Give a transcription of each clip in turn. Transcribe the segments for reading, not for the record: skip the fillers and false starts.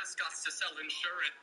mascots to sell insurance.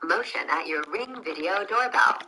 Motion at your Ring Video doorbell.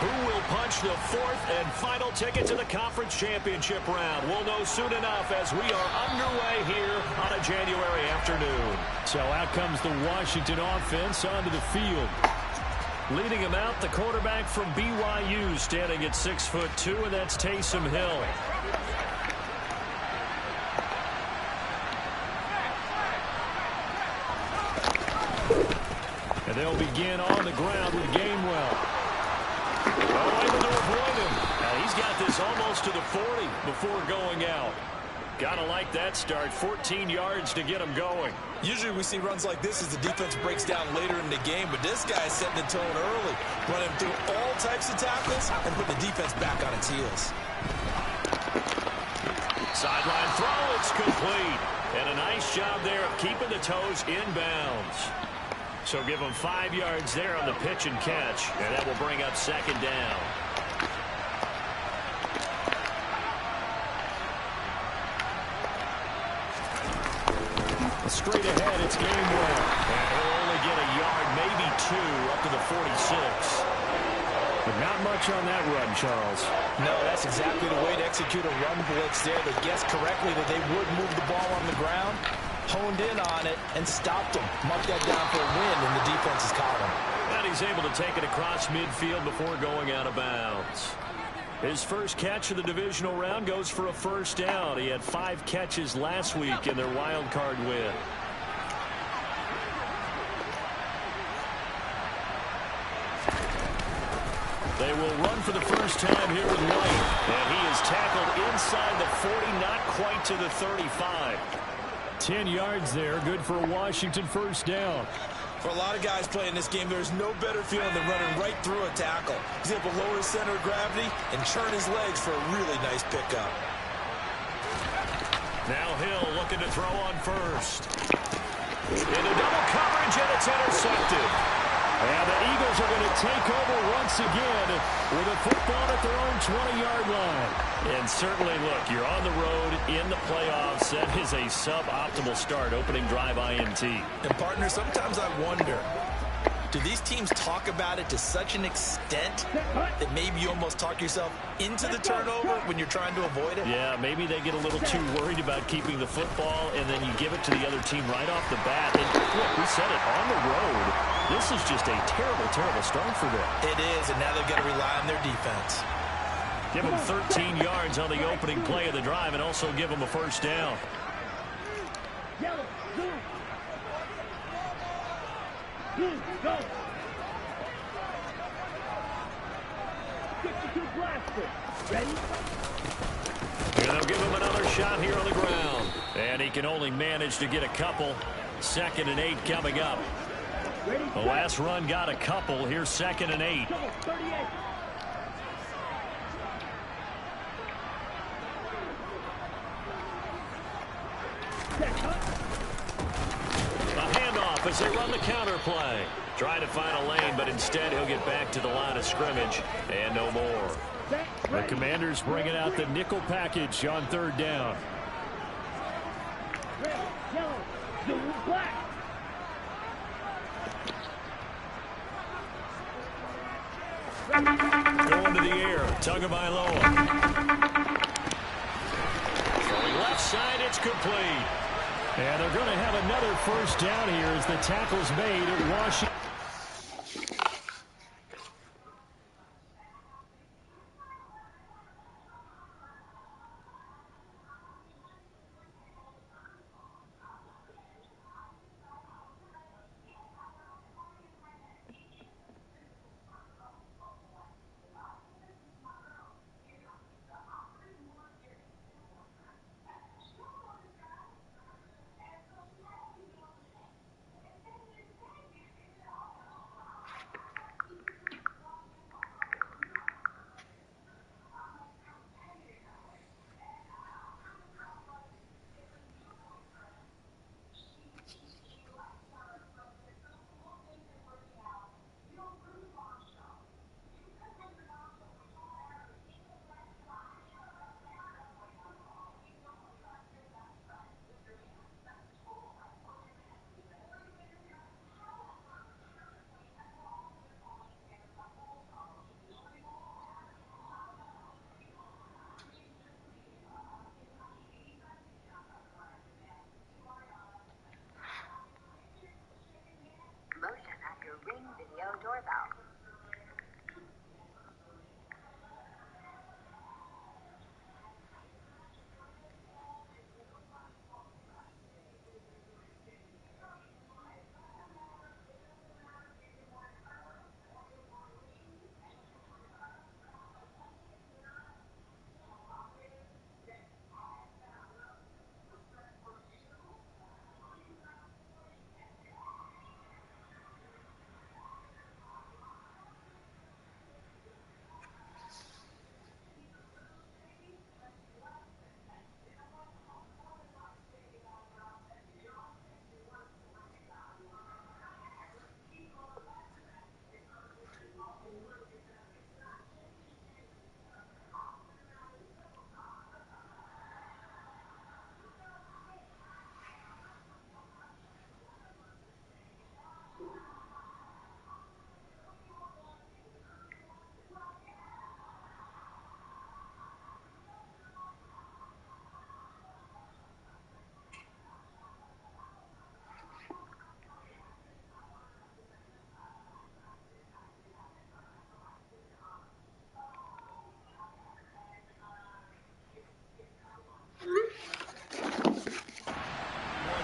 Who will punch the fourth and final ticket to the conference championship round? We'll know soon enough as we are underway here on a January afternoon. So out comes the Washington offense onto the field. Leading him out, the quarterback from BYU, standing at 6'2", and that's Taysom Hill. they'll begin on the ground with Gainwell. Oh, able to avoid him. He's got this almost to the 40 before going out. Gotta like that start. 14 yards to get him going. Usually we see runs like this as the defense breaks down later in the game, but this guy is setting the tone early, running through all types of tackles and putting the defense back on its heels. Sideline throw, it's complete. And a nice job there of keeping the toes in bounds. So give him 5 yards there on the pitch and catch, and that will bring up second down. Straight ahead, it's Gainwell. And he'll only get a yard, maybe 2, up to the 46. But not much on that run, Charles. No, that's exactly the way to execute a run blitz there. They guessed correctly that they would move the ball on the ground, honed in on it, and stopped them. Marked that down for a win in the defense's column. And he's able to take it across midfield before going out of bounds. His first catch of the divisional round goes for a first down. He had 5 catches last week in their wild card win. They will run for the first time here with White. And he is tackled inside the 40, not quite to the 35. 10 yards there, good for a Washington first down. For a lot of guys playing this game, there's no better feeling than running right through a tackle. He's able to lower his center of gravity and churn his legs for a really nice pickup. Now Hill looking to throw on first. Into double coverage, and it's intercepted. And the Eagles are going to take over once again with a football at their own 20-yard line. And certainly, look, you're on the road in the playoffs. That is a suboptimal start, opening drive INT. And, partner, sometimes I wonder, do these teams talk about it to such an extent that maybe you almost talk yourself into the turnover when you're trying to avoid it? Yeah, maybe they get a little too worried about keeping the football, and then you give it to the other team right off the bat. And, look, we said it, on the road, this is just a terrible, terrible start for them. It is, and now they've got to rely on their defense. Give them 13 yards on the opening play of the drive and also give them a first down. Go. Ready? And they'll give him another shot here on the ground. And he can only manage to get a couple. 2nd and 8 coming up. The last run got a couple. Here's 2nd and 8. A handoff as they run the counter play. Trying to find a lane, but instead he'll get back to the line of scrimmage. And no more. The Commanders bringing out the nickel package on 3rd down. Red, yellow, blue, black. Going to the air. Tagovailoa. Throwing left side, it's complete. And they're going to have another first down here as the tackle's made at Washington.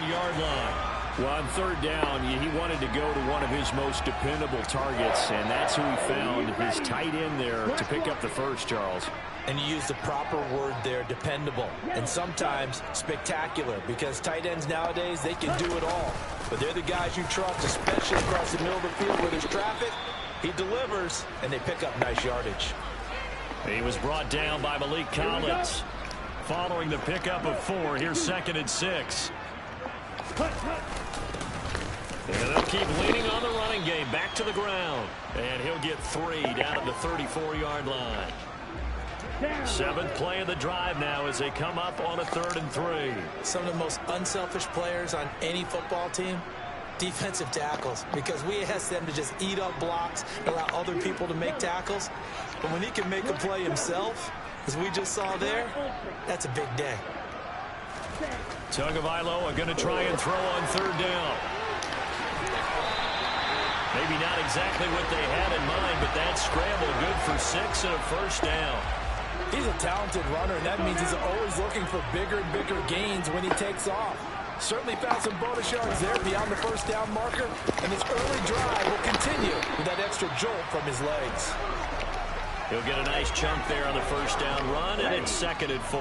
10-yard line. Well, on third down, he wanted to go to one of his most dependable targets, and that's who he found, his tight end there to pick up the first, Charles. And you use the proper word there, dependable, and sometimes spectacular, because tight ends nowadays, they can do it all. But they're the guys you trust, especially across the middle of the field where there's traffic. He delivers, and they pick up nice yardage. He was brought down by Malik Collins. Following the pickup of 4, here's 2nd and 6. And they'll keep leaning on the running game. Back to the ground. And he'll get 3 down at the 34-yard line. 7th play of the drive now as they come up on a 3rd and 3. Some of the most unselfish players on any football team, defensive tackles, because we ask them to just eat up blocks, allow other people to make tackles. But when he can make a play himself, as we just saw there, that's a big day. Tagovailoa are going to try and throw on 3rd down. Maybe not exactly what they had in mind, but that scramble good for 6 and a 1st down. He's a talented runner, and that means he's always looking for bigger and bigger gains when he takes off. Certainly found some bonus yards there beyond the 1st down marker, and this early drive will continue with that extra jolt from his legs. He'll get a nice chunk there on the 1st down run, and it's 2nd and 4.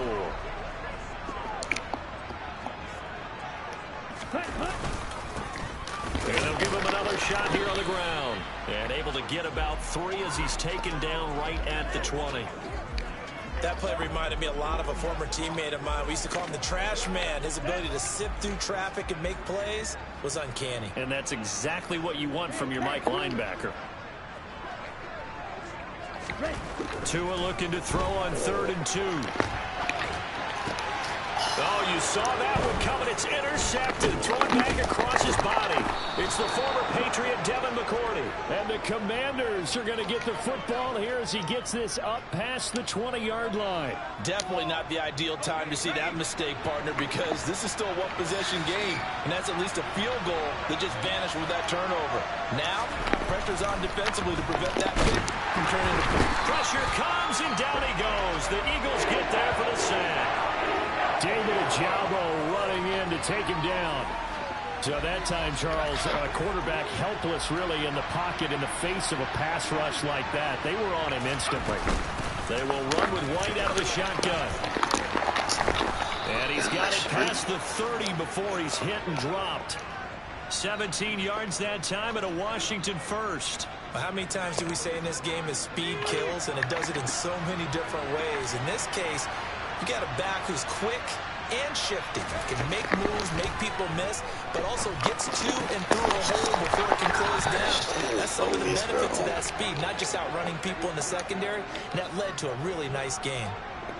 And they'll give him another shot here on the ground. And able to get about 3 as he's taken down right at the 20. That play reminded me a lot of a former teammate of mine. We used to call him the trash man. His ability to sift through traffic and make plays was uncanny. And that's exactly what you want from your Mike linebacker. Tua looking to throw on 3rd and 2. Oh, you saw that one coming. It's intercepted. Thrown back across his body. It's the former Patriot Devin McCourty. And the Commanders are going to get the football here as he gets this up past the 20-yard line. Definitely not the ideal time to see that mistake, partner, because this is still a one-possession game, and that's at least a field goal that just vanished with that turnover. Now, pressure's on defensively to prevent that pick from turning into pick. Pressure comes, and down he goes. The Eagles get there for the sack. David Ojabo running in to take him down. So that time, Charles, quarterback helpless really in the pocket in the face of a pass rush like that. They were on him instantly. They will run with White out of the shotgun. And he's got it past the 30 before he's hit and dropped. 17 yards that time and a Washington first. How many times do we say in this game is speed kills, and it does it in so many different ways. In this case, you got a back who's quick and shifty. Can make moves, make people miss, but also gets to and through a hole before it can close down. That's some of the benefits of that speed, not just outrunning people in the secondary, and that led to a really nice game.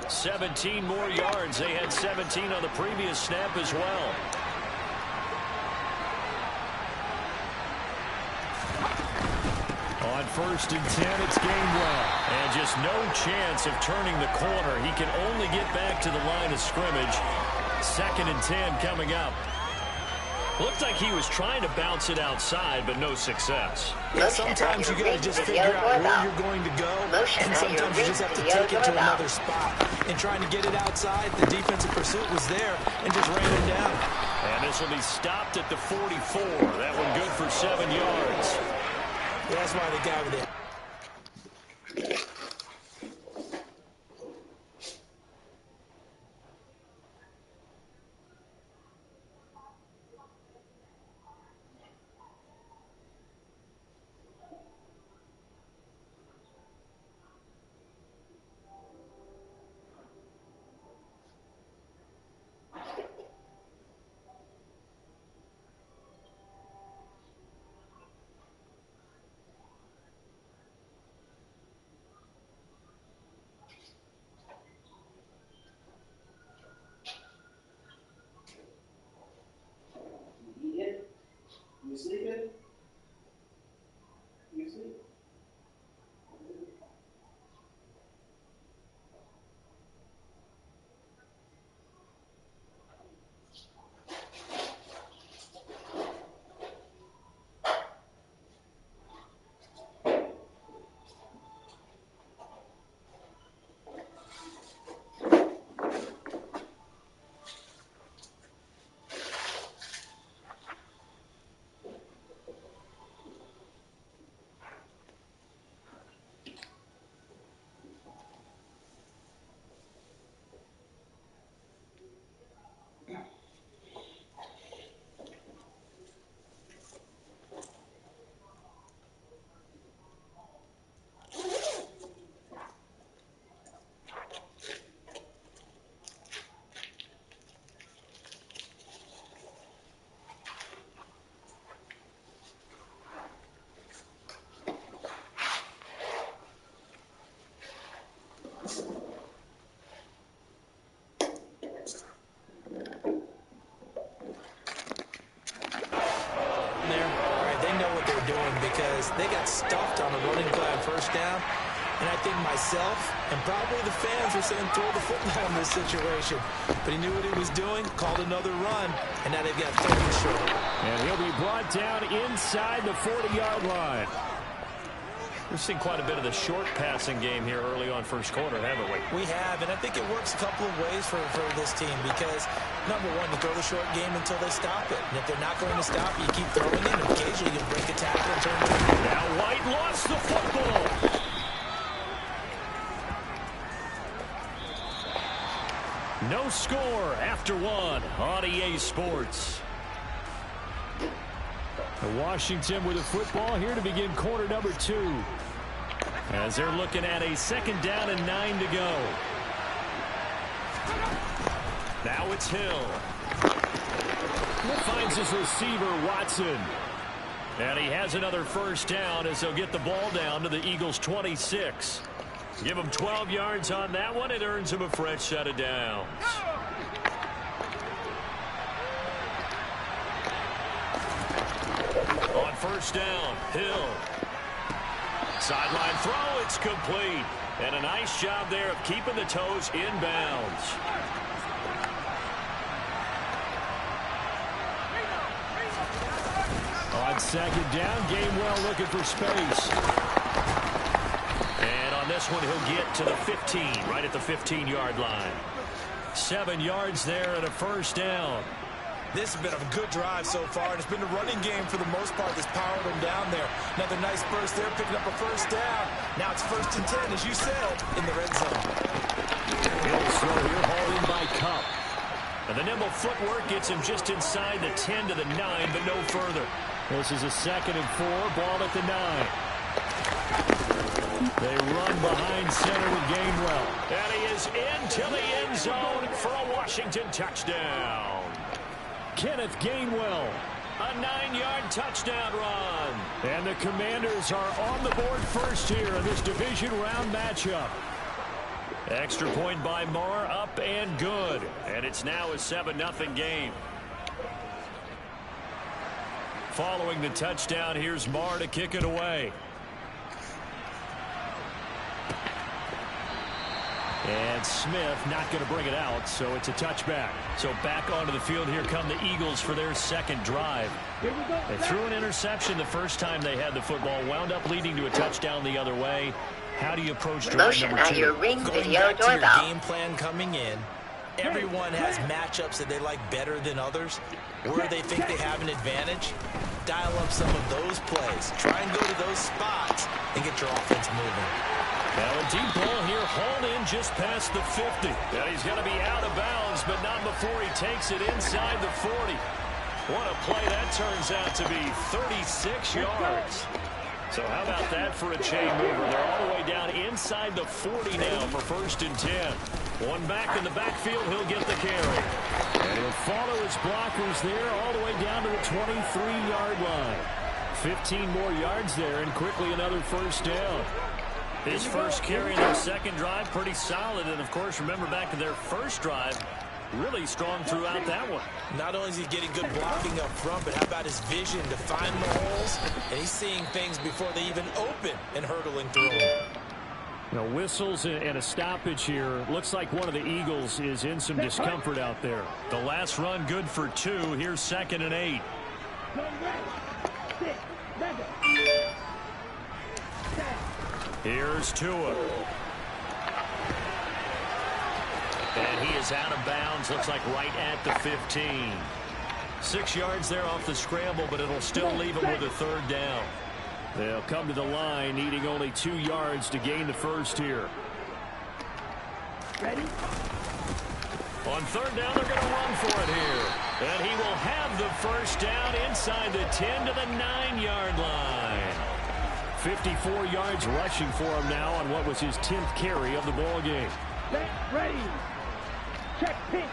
17 more yards. They had 17 on the previous snap as well. On 1st and 10, it's Gainwell. And just no chance of turning the corner. He can only get back to the line of scrimmage. 2nd and 10 coming up. Looked like he was trying to bounce it outside, but no success. Yeah, sometimes you got to just figure out where you're going to go, and sometimes you just have to take it to another spot. And trying to get it outside, the defensive pursuit was there and just ran him down. And this will be stopped at the 44. That one good for 7 yards. That's why the guy with it. there, all right, they know what they're doing because they got stuffed on a running play on first down. And I think myself and probably the fans are saying throw the football in this situation. But he knew what he was doing, called another run, and now they've got 30 short. And he'll be brought down inside the 40-yard line. We've seen quite a bit of the short passing game here early on first quarter, haven't we? We have, and I think it works a couple of ways for this team because, number one, you throw the short game until they stop it. And if they're not going to stop it, you keep throwing it, and occasionally you'll break a tackle and turn it around. Now White lost the football. No score after one on EA Sports. Washington with the football here to begin quarter number 2. As they're looking at a second down and 9 to go. Now it's Hill. Finds his receiver, Watson. And he has another first down as they'll get the ball down to the Eagles' 26. Give him 12 yards on that one. It earns him a fresh set of downs. On first down, Hill. Sideline throw, it's complete. And a nice job there of keeping the toes inbounds. On second down, Gainwell looking for space. And on this one, he'll get to the 15, right at the 15-yard line. 7 yards there and a first down. This has been a good drive so far, and it's been the running game for the most part that's powered them down there. Another nice burst there, picking up a first down. Now it's 1st and 10, as you said, in the red zone. Hill slow here, hauled in by Kupp. And the nimble footwork gets him just inside the 10 to the 9, but no further. This is a 2nd and 4, ball at the 9. They run behind center with Gainwell. And he is into the end zone for a Washington touchdown. Kenneth Gainwell. A 9-yard touchdown run. And the Commanders are on the board first here in this division round matchup. Extra point by Marr, up and good. And it's now a 7-0 game. Following the touchdown, here's Marr to kick it away. And Smith not going to bring it out, so it's a touchback. So back onto the field, here come the Eagles for their second drive. Here we go. They threw an interception the first time they had the football, wound up leading to a touchdown the other way. How do you approach drive Motion number 2? at your Ring Going Video back to your doorbell. game plan coming in, everyone has matchups that they like better than others. Where they think they have an advantage, dial up some of those plays. Try and go to those spots and get your offense moving. Now a deep ball here, hauled in just past the 50. And he's going to be out of bounds, but not before he takes it inside the 40. What a play that turns out to be, 36 yards. So how about that for a chain mover? They're all the way down inside the 40 now for 1st and 10. One back in the backfield, he'll get the carry. And he'll follow his blockers there all the way down to the 23-yard line. 15 more yards there, and quickly another first down. His first carry in their second drive, pretty solid. And, of course, remember back to their first drive, really strong throughout that one. Not only is he getting good blocking up front, but how about his vision to find the holes? And he's seeing things before they even open and hurtling through them. Now, whistles and a stoppage here. Looks like one of the Eagles is in some discomfort out there. The last run good for 2. Here's 2nd and 8. Here's Tua. And he is out of bounds, looks like right at the 15. 6 yards there off the scramble, but it'll still leave him with a 3rd down. They'll come to the line, needing only 2 yards to gain the first here. Ready? On 3rd down, they're going to run for it here. And he will have the first down inside the 10 to the 9-yard line. 54 yards rushing for him now on what was his 10th carry of the ball game. Set, ready. Check, pitch.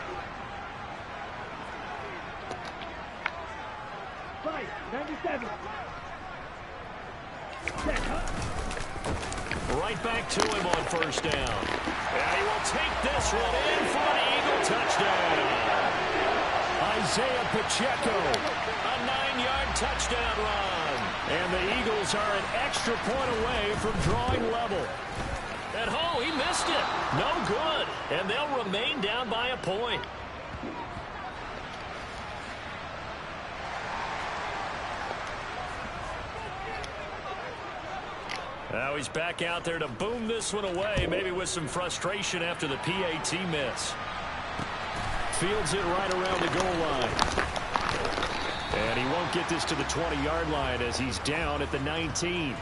97. Set, Right back to him on 1st down. And he will take this one in for an Eagle touchdown. Isaiah Pacheco. A 9-yard second touchdown run. And the Eagles are an extra point away from drawing level. And oh, he missed it. No good. And they'll remain down by a point. Now he's back out there to boom this one away, maybe with some frustration after the PAT miss. Fields it right around the goal line. And he won't get this to the 20-yard line as he's down at the 19.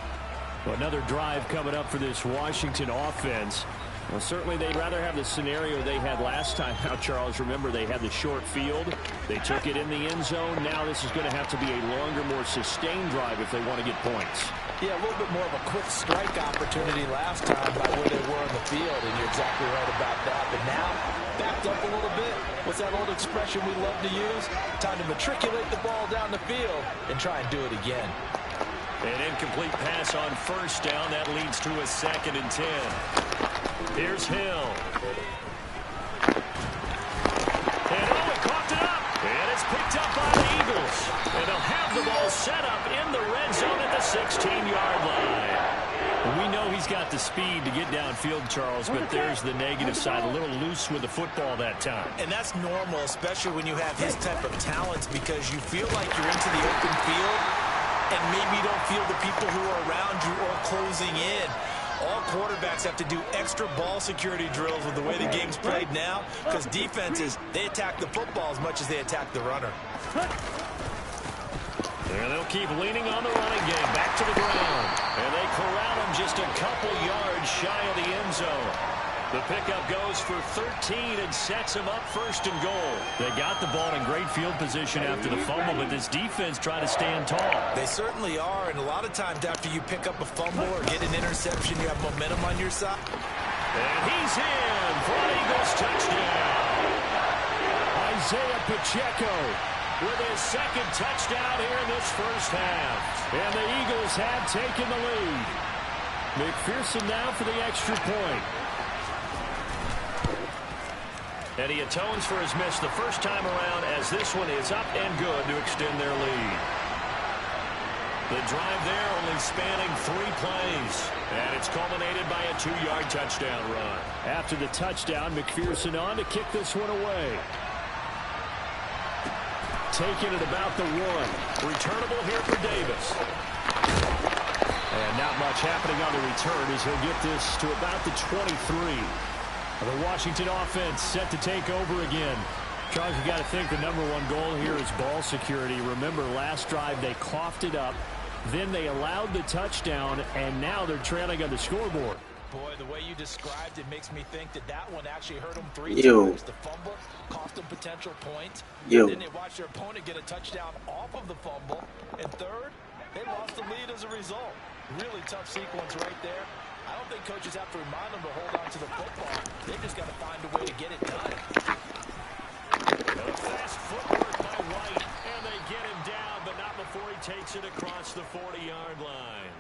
Another drive coming up for this Washington offense. Well, certainly they'd rather have the scenario they had last time. Now, Charles, remember they had the short field. They took it in the end zone. Now this is going to have to be a longer, more sustained drive if they want to get points. Yeah, a little bit more of a quick strike opportunity last time by where they were on the field, and you're exactly right about that. But now, backed up a little bit. What's that old expression we love to use? Time to matriculate the ball down the field and try and do it again. An incomplete pass on first down. That leads to a 2nd and 10. Here's Hill. And oh, it coughed it up. And it's picked up by the Eagles. And they'll have the ball set up in the red zone at the 16-yard line. We know he's got the speed to get downfield, Charles, but there's the negative side. A little loose with the football that time. And that's normal, especially when you have his type of talents, because you feel like you're into the open field, and maybe you don't feel the people who are around you or closing in. All quarterbacks have to do extra ball security drills with the way the game's played now, because defenses, they attack the football as much as they attack the runner. And they'll keep leaning on the running game. Back to the ground. And they corral him just a couple yards shy of the end zone. The pickup goes for 13 and sets him up 1st and goal. They got the ball in great field position after the fumble, but this defense trying to stand tall. They certainly are, and a lot of times after you pick up a fumble or get an interception, you have momentum on your side. And he's in for an Eagles touchdown. Isaiah Pacheco With his 2nd touchdown here in this first half. And the Eagles have taken the lead. McPherson now for the extra point. And he atones for his miss the first time around as this one is up and good to extend their lead. The drive there only spanning 3 plays. And it's culminated by a 2-yard touchdown run. After the touchdown, McPherson on to kick this one away. Taking it about the 1. Returnable here for Davis. And not much happening on the return as he'll get this to about the 23. The Washington offense set to take over again. Charles, you got to think the #1 goal here is ball security. Remember, last drive they coughed it up. Then they allowed the touchdown, and now they're trailing on the scoreboard. Boy, the way you described it makes me think that that one actually hurt them 3 times. The fumble cost them potential points. Then they watched their opponent get a touchdown off of the fumble. And third, they lost the lead as a result. Really tough sequence right there. I don't think coaches have to remind them to hold on to the football. They just got to find a way to get it done. Fast footwork by White. And they get him down, but not before he takes it across the 40-yard line.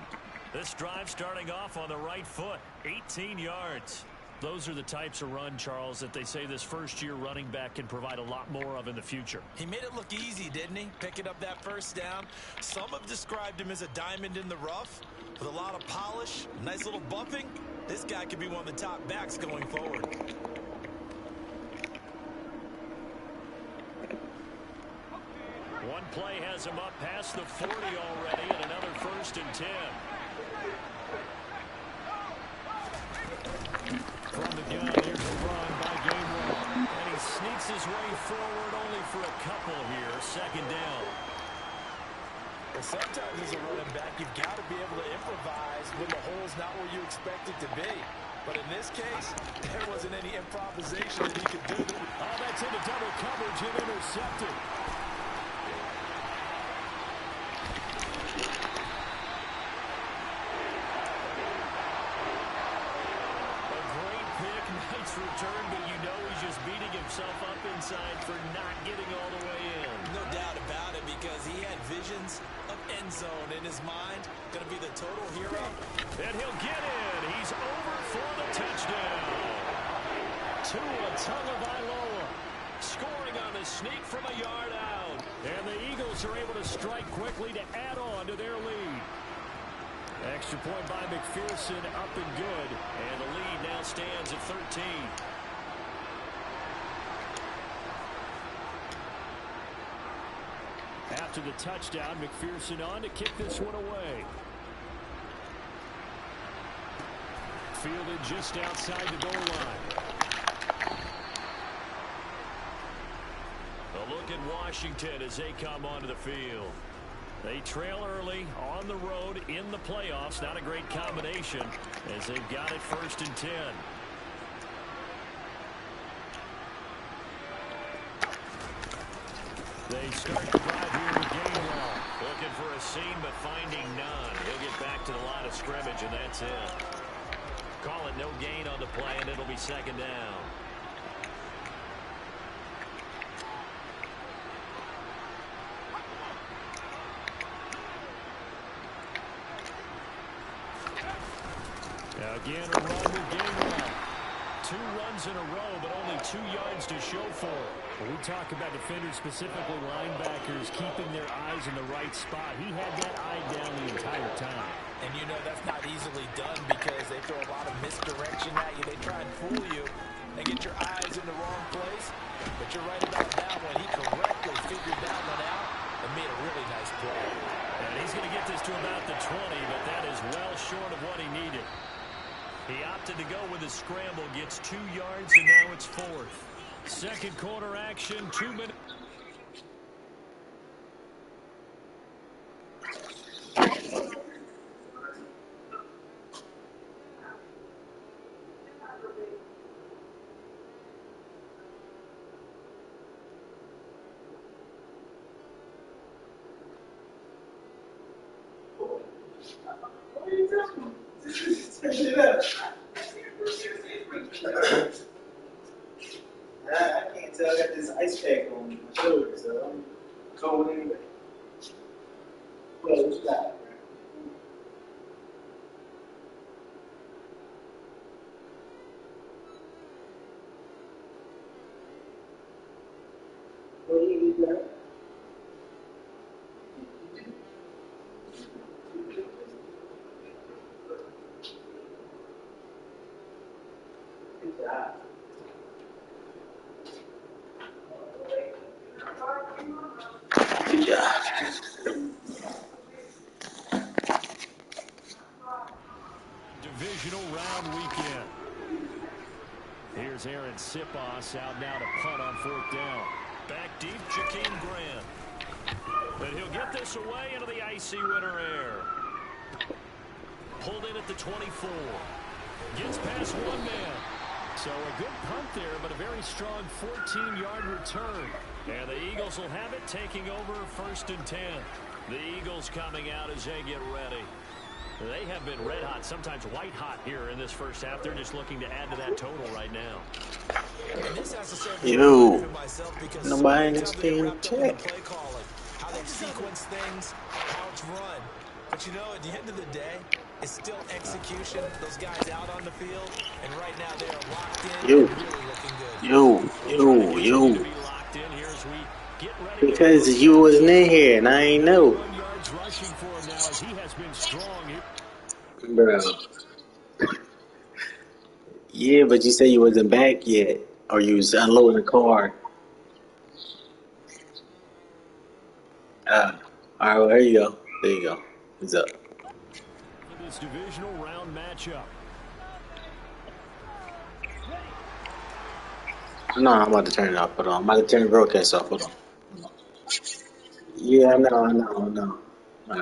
This drive starting off on the right foot, 18 yards. Those are the types of run, Charles, that they say this first-year running back can provide a lot more of in the future. He made it look easy, didn't he? Picking up that first down. Some have described him as a diamond in the rough with a lot of polish, nice little buffing. This guy could be one of the top backs going forward. One play has him up past the 40 already, and another 1st and 10. From the gun, here's a run by Gainwell. And he sneaks his way forward only for a couple here. 2nd down. Well, sometimes as a running back, you've got to be able to improvise when the hole's not where you expect it to be. But in this case, there wasn't any improvisation that he could do. Oh, that's into double coverage and intercepted. Return, but you know he's just beating himself up inside for not getting all the way in. No doubt about it, because he had visions of end zone in his mind. Going to be the total hero. And he'll get in. He's over for the touchdown. Tua Tagovailoa scoring on the sneak from a yard out. And the Eagles are able to strike quickly to add on to their lead. Extra point by McPherson, up and good. And the lead now stands at 13. After the touchdown, McPherson on to kick this one away. Fielded just outside the goal line. A look at Washington as they come onto the field. They trail early on the road in the playoffs. Not a great combination as they've got it 1st and 10. They start the drive here with Gainwell. Looking for a seam, but finding none. He'll get back to the line of scrimmage, and that's it. Call it no gain on the play, and it'll be 2nd down. Again, a run with Gainwell. 2 runs in a row, but only 2 yards to show for it. When we talk about defenders, specifically linebackers, keeping their eyes in the right spot, he had that eye down the entire time. And you know that's not easily done because they throw a lot of misdirection at you. They try and fool you and get your eyes in the wrong place. But you're right about that one. He correctly figured that one out and made a really nice play. And he's going to get this to about the 20, but that is well short of what he needed. He opted to go with his scramble, gets 2 yards, and now it's 4th. Second quarter action, 2 minutes. I can't tell. I got this ice pack on my shoulder, so I'm cold anyway. Well, what you got? What do you got? Good job. Good job. Divisional round weekend. Here's Aaron Sipos out now to punt on 4th down. Back deep, Jakeem Grant. But he'll get this away into the icy winter air. Pulled in at the 24. Gets past 1 man. So a good punt there, but a very strong 14-yard return. And the Eagles will have it, taking over 1st and 10. The Eagles coming out as they get ready. They have been red hot, sometimes white hot here in this first half. They're just looking to add to that total right now. Yo, nobody in this game check. How they sequence things, how it's run. But you know, at the end of the day, it's still execution. Those guys out on the field, and right now they are locked in. Yo, really looking good. Because you wasn't in here and I ain't know. Bro. Yeah, but you said you wasn't back yet, or you was unloading the car. Alright, well, there you go. There you go. What's up? This divisional round matchup. No, I'm about to turn it off. Hold on. I'm about to turn the broadcast off. Hold on. Yeah, I know.